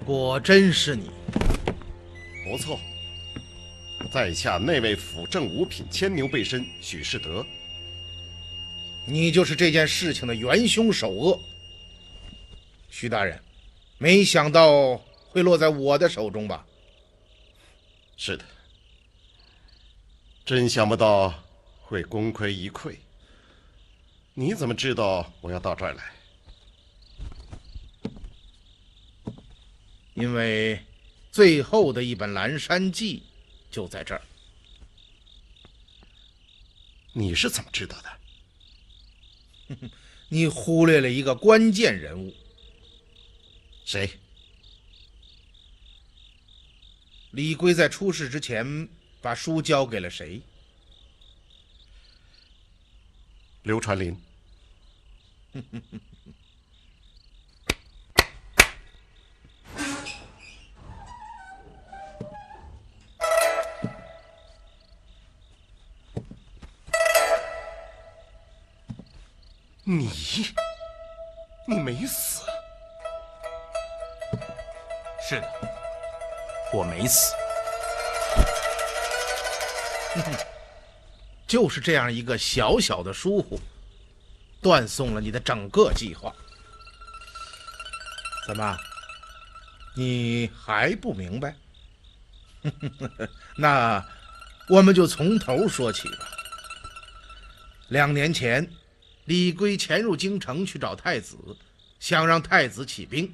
果真是你。不错，在下那位辅政五品牵牛背身许世德。你就是这件事情的元凶首恶。徐大人，没想到会落在我的手中吧？是的，真想不到会功亏一篑。你怎么知道我要到这儿来？因为最后的一本《蓝山记》就在这儿。你是怎么知道的？你忽略了一个关键人物。谁？李龟在出事之前把书交给了谁？刘传林。你没死？是的，我没死。就是这样一个小小的疏忽，断送了你的整个计划。怎么，你还不明白？那我们就从头说起吧。2年前，李龟潜入京城去找太子，想让太子起兵，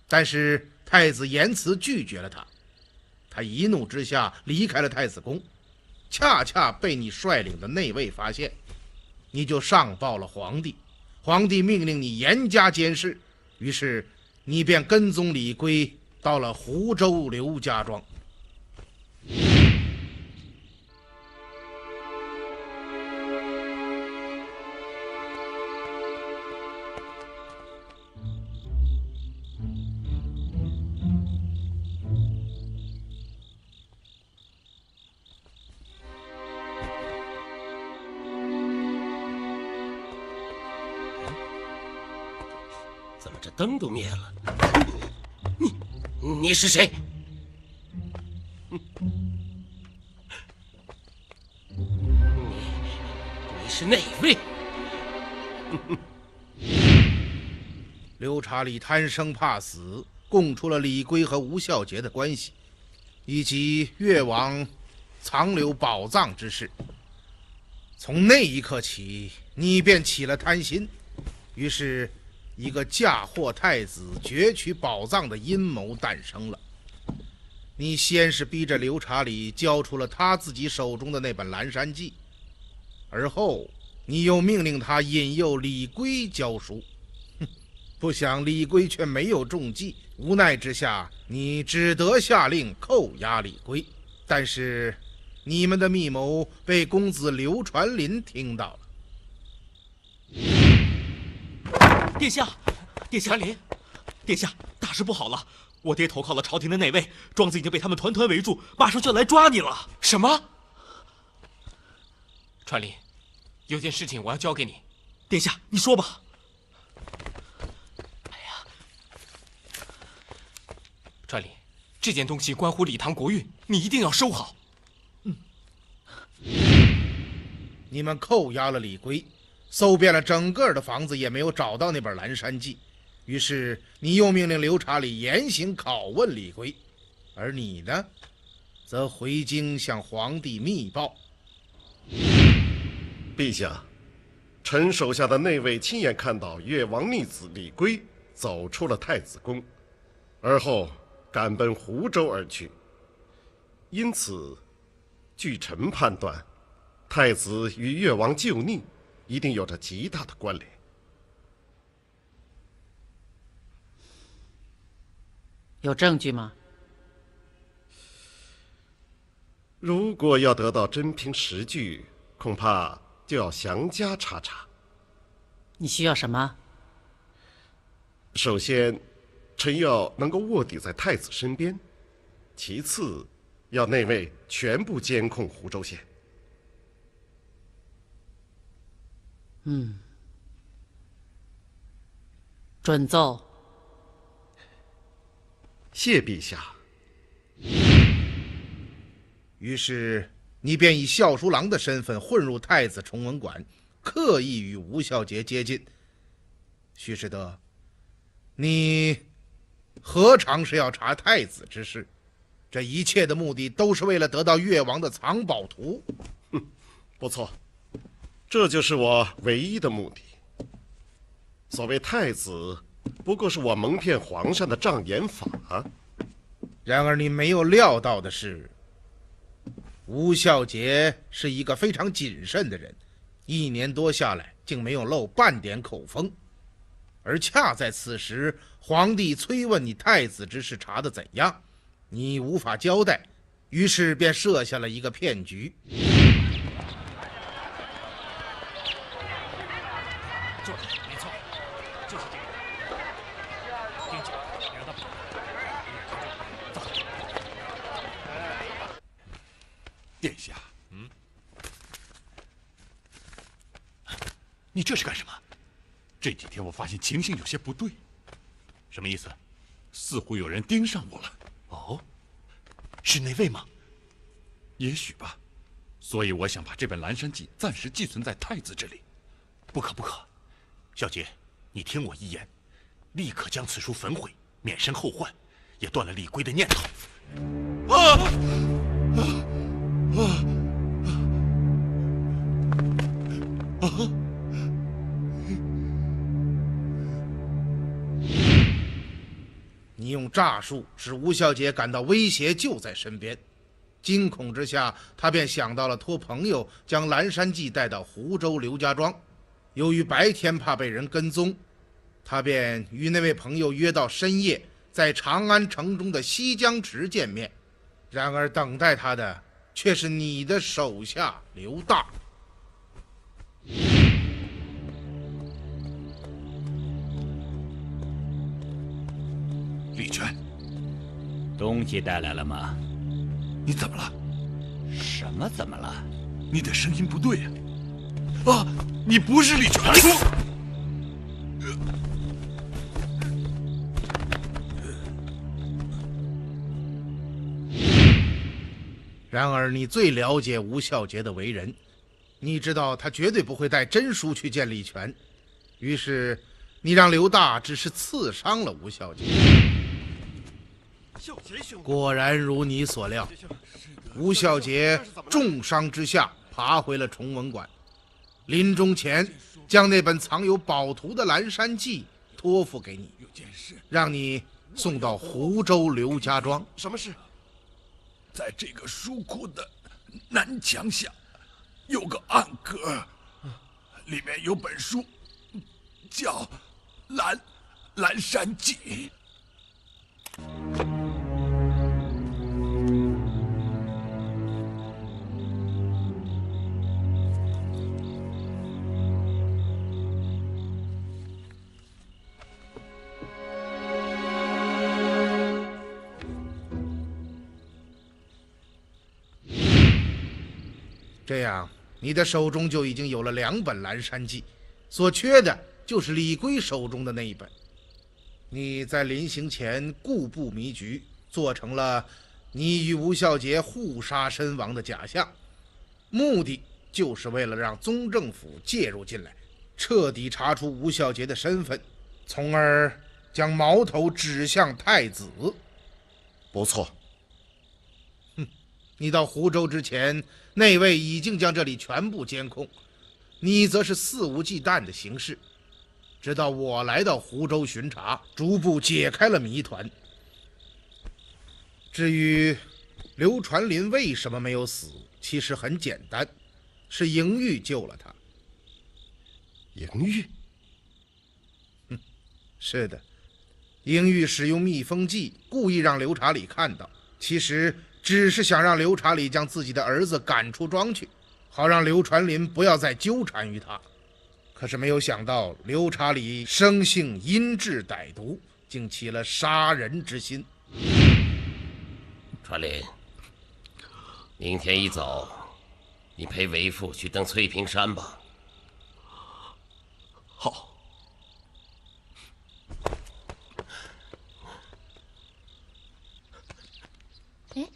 但是太子严辞拒绝了他。他一怒之下离开了太子宫，恰恰被你率领的内卫发现，你就上报了皇帝，皇帝命令你严加监视，于是你便跟踪李龟到了湖州刘家庄。怎么这灯都灭了？你是谁？你是哪位？刘查理贪生怕死，供出了李龟和吴孝杰的关系，以及越王藏留宝藏之事。从那一刻起，你便起了贪心，于是一个嫁祸太子、攫取宝藏的阴谋诞生了。你先是逼着刘查理交出了他自己手中的那本《蓝山记》，而后你又命令他引诱李龟交书。不想李龟却没有中计，无奈之下，你只得下令扣押李龟。但是你们的密谋被公子刘传林听到了。殿下，殿下，殿下，大事不好了！我爹投靠了朝廷的内卫，庄子已经被他们团团围住，马上就要来抓你了。什么？传林，有件事情我要交给你。殿下，你说吧。哎呀，传林，这件东西关乎礼堂国运，你一定要收好。你们扣押了李龟，搜遍了整个的房子，也没有找到那本《蓝山记》。于是你又命令刘查理严刑拷问李龟，而你呢，则回京向皇帝密报。陛下，臣手下的内卫亲眼看到越王逆子李龟走出了太子宫，而后赶奔湖州而去。因此，据臣判断，太子与越王救逆一定有着极大的关联。有证据吗？如果要得到真凭实据，恐怕就要详加查查。你需要什么？首先，臣要能够卧底在太子身边；其次，要内卫全部监控湖州县。准奏。谢陛下。于是你便以校书郎的身份混入太子崇文馆，刻意与吴孝杰接近。徐士德，你何尝是要查太子之事？这一切的目的都是为了得到越王的藏宝图。不错，这就是我唯一的目的。所谓太子，不过是我蒙骗皇上的障眼法。然而你没有料到的是，吴孝杰是一个非常谨慎的人，1年多下来竟没有漏半点口风。而恰在此时，皇帝催问你太子之事查得怎样，你无法交代，于是便设下了一个骗局。没错，就是这个。盯紧，别让他跑。走。殿下，你这是干什么？这几天我发现情形有些不对。什么意思？似乎有人盯上我了。哦，是那位吗？也许吧。所以我想把这本《蓝山记》暂时寄存在太子这里。不可不可，小杰，你听我一言，立刻将此书焚毁，免生后患，也断了李龟的念头。你用诈术使吴孝杰感到威胁就在身边，惊恐之下，他便想到了托朋友将蓝山记带到湖州刘家庄。由于白天怕被人跟踪，他便与那位朋友约到深夜，在长安城中的西江池见面。然而等待他的却是你的手下刘大。李全，东西带来了吗？你怎么了？什么怎么了？你的声音不对呀！你不是李全。然而你最了解吴孝杰的为人，你知道他绝对不会带真书去见李全，于是你让刘大只是刺伤了吴孝杰。果然如你所料，吴孝杰重伤之下爬回了崇文馆，临终前将那本藏有宝图的《蓝山记》托付给你，让你送到湖州刘家庄。什么事？在这个书库的南墙下有个暗格，里面有本书，叫《蓝山记》。这样，你的手中就已经有了2本《蓝山记》，所缺的就是李龟手中的那一本。你在临行前故布迷局，做成了你与吴孝杰互杀身亡的假象，目的就是为了让宗政府介入进来，彻底查出吴孝杰的身份，从而将矛头指向太子。不错。你到湖州之前，内卫已经将这里全部监控，你则是肆无忌惮的行事，直到我来到湖州巡查，逐步解开了谜团。至于刘传林为什么没有死，其实很简单，是莹玉救了他。莹玉？是的，莹玉使用密封剂，故意让刘查理看到，其实只是想让刘查理将自己的儿子赶出庄去，好让刘传林不要再纠缠于他。可是没有想到，刘查理生性阴质歹毒，竟起了杀人之心。传林，明天一早，你陪为父去登翠屏山吧。好。哎，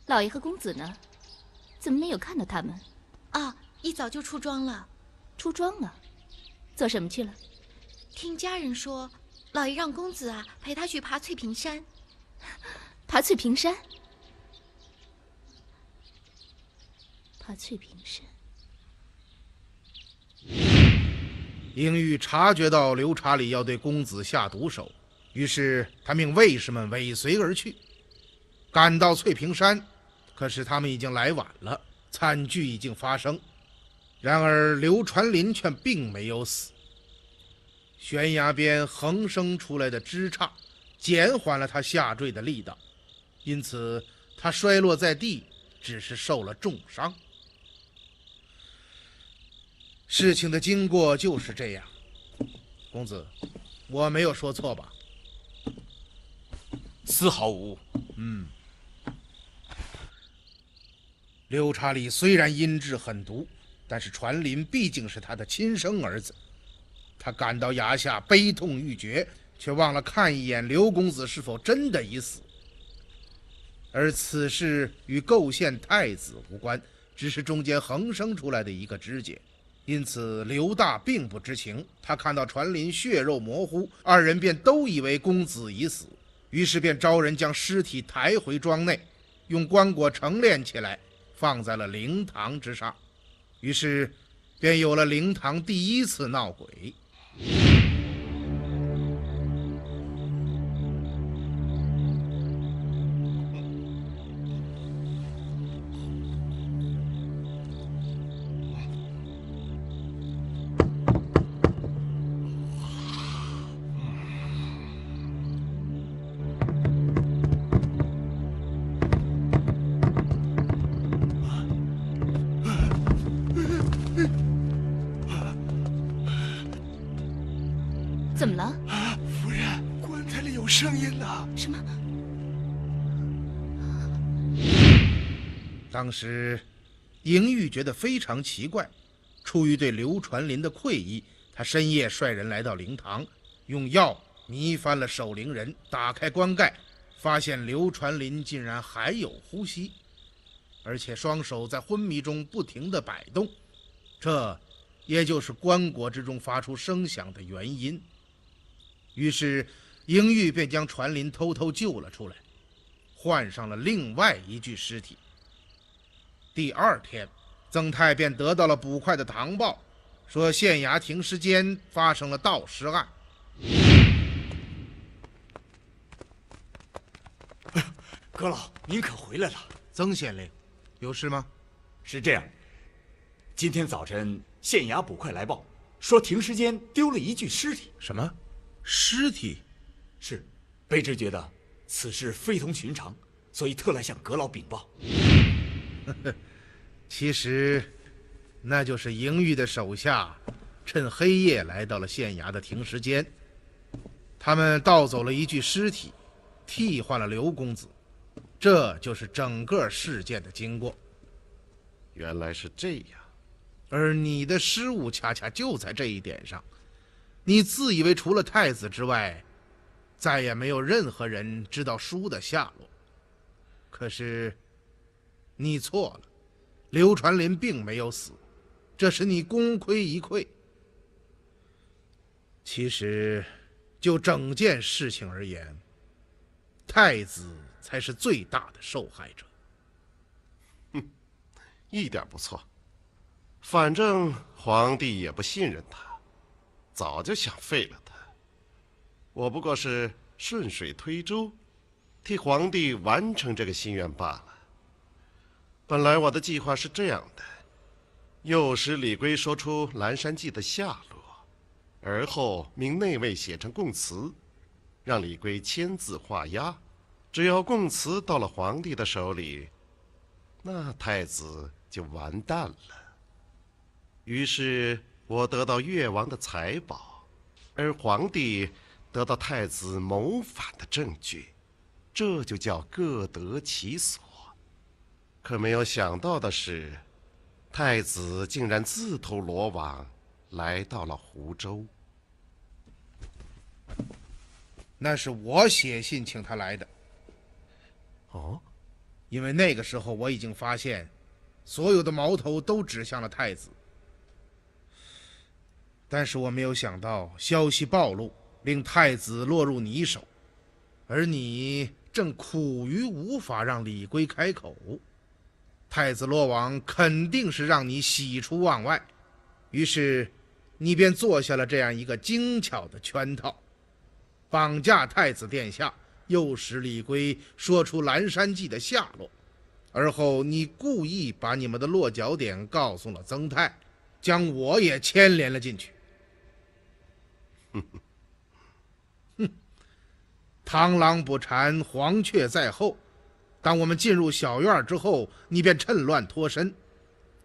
老爷和公子呢？怎么没有看到他们？啊，一早就出庄了。出庄了？做什么去了？听家人说，老爷让公子啊陪他去爬翠屏山。爬翠屏山？爬翠屏山。英玉察觉到刘查理要对公子下毒手，于是他命卫士们尾随而去。赶到翠屏山，可是他们已经来晚了，惨剧已经发生。然而刘传林却并没有死，悬崖边横生出来的枝杈减缓了他下坠的力道，因此他摔落在地，只是受了重伤。事情的经过就是这样，公子，我没有说错吧？丝毫无误。刘查理虽然阴质狠毒，但是传林毕竟是他的亲生儿子。他赶到崖下，悲痛欲绝，却忘了看一眼刘公子是否真的已死。而此事与构陷太子无关，只是中间横生出来的一个枝节。因此刘大并不知情，他看到传林血肉模糊，二人便都以为公子已死，于是便招人将尸体抬回庄内，用棺椁成殓起来，放在了灵堂之上。于是便有了灵堂第一次闹鬼。怎么了？夫人，棺材里有声音了。什么？当时莹玉觉得非常奇怪，出于对刘传林的愧意，他深夜率人来到灵堂，用药迷翻了守灵人，打开棺盖，发现刘传林竟然还有呼吸，而且双手在昏迷中不停地摆动，这也就是棺椁之中发出声响的原因。于是英玉便将传林偷偷救了出来，换上了另外一具尸体。第二天，曾泰便得到了捕快的堂报，说县衙停尸间发生了盗尸案。阁老，您可回来了。曾县令，有事吗？是这样，今天早晨县衙捕快来报，说停尸间丢了一具尸体。什么？尸体？是，卑职觉得此事非同寻常，所以特来向阁老禀报。其实那就是莹玉的手下趁黑夜来到了县衙的停尸间，他们盗走了一具尸体，替换了刘公子，这就是整个事件的经过。原来是这样，而你的失误恰恰就在这一点上，你自以为除了太子之外，再也没有任何人知道书的下落。可是你错了，刘传林并没有死，这使你功亏一篑。其实就整件事情而言，太子才是最大的受害者。一点不错。反正皇帝也不信任他，早就想废了他。我不过是顺水推舟，替皇帝完成这个心愿罢了。本来我的计划是这样的：诱使李龟说出蓝山记的下落，而后命内卫写成供词，让李龟签字画押。只要供词到了皇帝的手里，那太子就完蛋了。于是我得到越王的财宝，而皇帝得到太子谋反的证据，这就叫各得其所。可没有想到的是，太子竟然自投罗网，来到了湖州。那是我写信请他来的。哦，因为那个时候我已经发现，所有的矛头都指向了太子。但是我没有想到，消息暴露，令太子落入你手，而你正苦于无法让李圭开口。太子落网，肯定是让你喜出望外，于是你便做下了这样一个精巧的圈套，绑架太子殿下，诱使李圭说出蓝山记的下落，而后你故意把你们的落脚点告诉了曾泰，将我也牵连了进去。螳螂捕蝉，黄雀在后。当我们进入小院之后，你便趁乱脱身，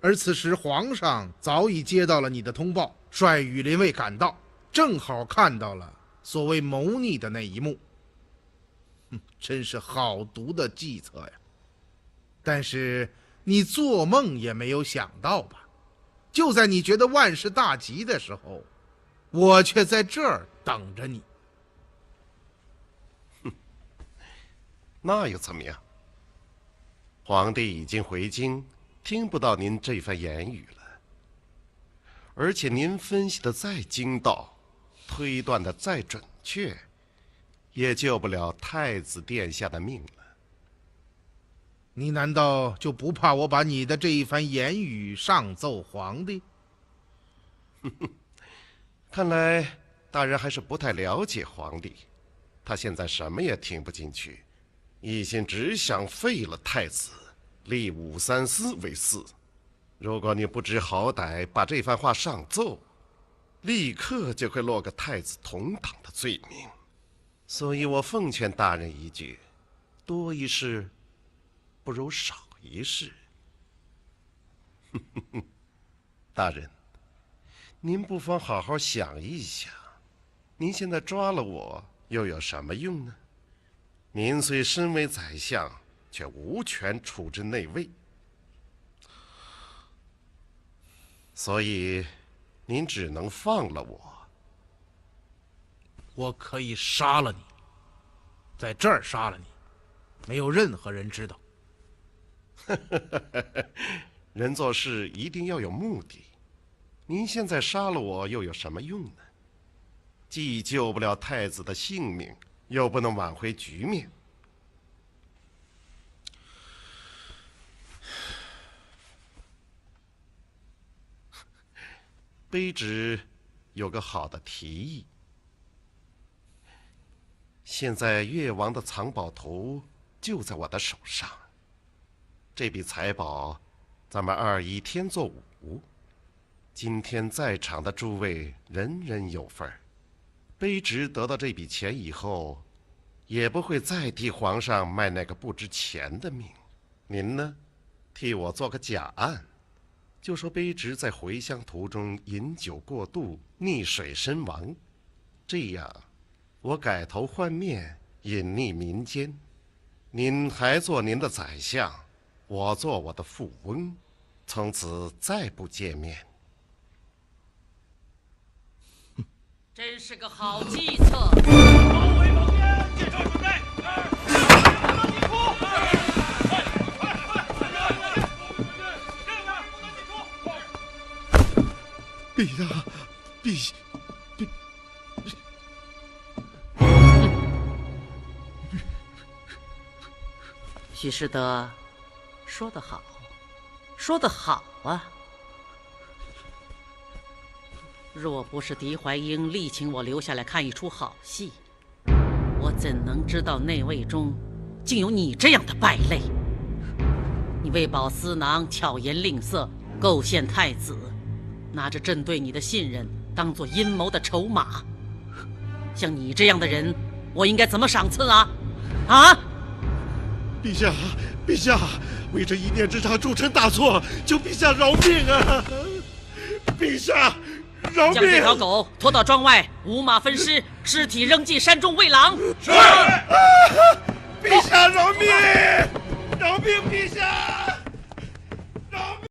而此时皇上早已接到了你的通报，率羽林卫赶到，正好看到了所谓谋逆的那一幕。真是好毒的计策呀！但是你做梦也没有想到吧，就在你觉得万事大吉的时候，我却在这儿等着你。那又怎么样？皇帝已经回京，听不到您这番言语了。而且您分析的再精到，推断的再准确，也救不了太子殿下的命了。你难道就不怕我把你的这一番言语上奏皇帝？看来大人还是不太了解皇帝，他现在什么也听不进去，一心只想废了太子，立武三思为嗣。如果你不知好歹把这番话上奏，立刻就会落个太子同党的罪名。所以我奉劝大人一句，多一事不如少一事。大人，您不妨好好想一想，您现在抓了我又有什么用呢？您虽身为宰相，却无权处置内卫，所以您只能放了我。我可以杀了你，在这儿杀了你，没有任何人知道。人做事一定要有目的，您现在杀了我又有什么用呢？既救不了太子的性命，又不能挽回局面。卑职有个好的提议。现在越王的藏宝头就在我的手上，这笔财宝咱们21天作5，今天在场的诸位人人有份儿。卑职得到这笔钱以后，也不会再替皇上卖那个不值钱的命。您呢，替我做个假案，就说卑职在回乡途中饮酒过度，溺水身亡，这样我改头换面，隐匿民间。您还做您的宰相，我做我的富翁，从此再不见面。真是个好计策。包围防线，建成准备。陛下，陛。许士德，说得好，说得好啊！若不是狄怀英力请我留下来看一出好戏，我怎能知道内卫中竟有你这样的败类？你为保私囊，巧言令色，构陷太子，拿着朕对你的信任当作阴谋的筹码。像你这样的人，我应该怎么赏赐啊？啊！陛下，陛下，为这一念之差，铸臣大错，求陛下饶命啊！陛下，饶命！将这条狗拖到庄外，五马分尸，尸体扔进山中喂狼。是。陛下饶命！饶命，陛下！